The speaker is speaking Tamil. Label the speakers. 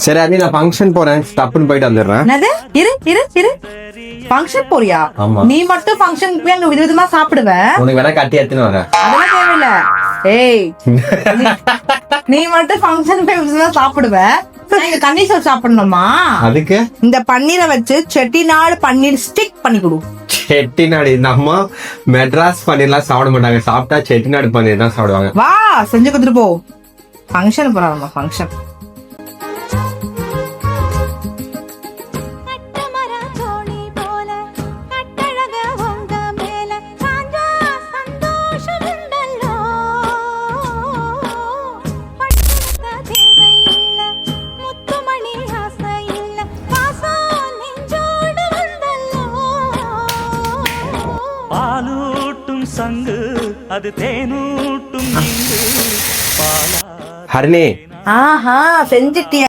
Speaker 1: சரி அண்ணி நான் ஃபங்க்ஷன் போறேன், டப்புன்னு போயிட்டு வந்துடுறேன்.
Speaker 2: என்னது? இரு ஃபங்க்ஷன் போறியா?
Speaker 1: ஆமா.
Speaker 2: நீ மட்டும் ஃபங்க்ஷனுக்கு போய் அங்க விதவிதமா சாப்பிடுவ.
Speaker 1: உனக்கு வேணா கட்டி எடுத்துன்னு வரேன்.
Speaker 2: அதெல்லாம் தேவையில்ல. ஏய் நீ மட்டும் ஃபங்க்ஷன் போய் விதவிதமா சாப்பிடுவ. நான் இங்க தண்ணி சோறு சாப்பிடணுமா?
Speaker 1: அதுக்கு
Speaker 2: இந்த பன்னீரை வச்சு செட்டிநாடு பன்னீர் ஸ்டிக் பண்ணி கொடு.
Speaker 1: செட்டிநாடு நம்ம மெட்ராஸ் பன்னீர்லாம் சாப்பிட மாட்டாங்க, சாப்பிட்டா செட்டிநாடு பன்னீர் தான் சாப்பிடுவாங்க.
Speaker 2: வா செஞ்சு கொடுத்துட்டு போ. ஃபங்க்ஷன் போறாங்க ஃபங்க்ஷன்.
Speaker 3: பாலூட்டும் சங்கு அது தேனூட்டும் இங்கு பாலா.
Speaker 1: ஹரிணி
Speaker 2: ஆஹா செஞ்சுட்டியா?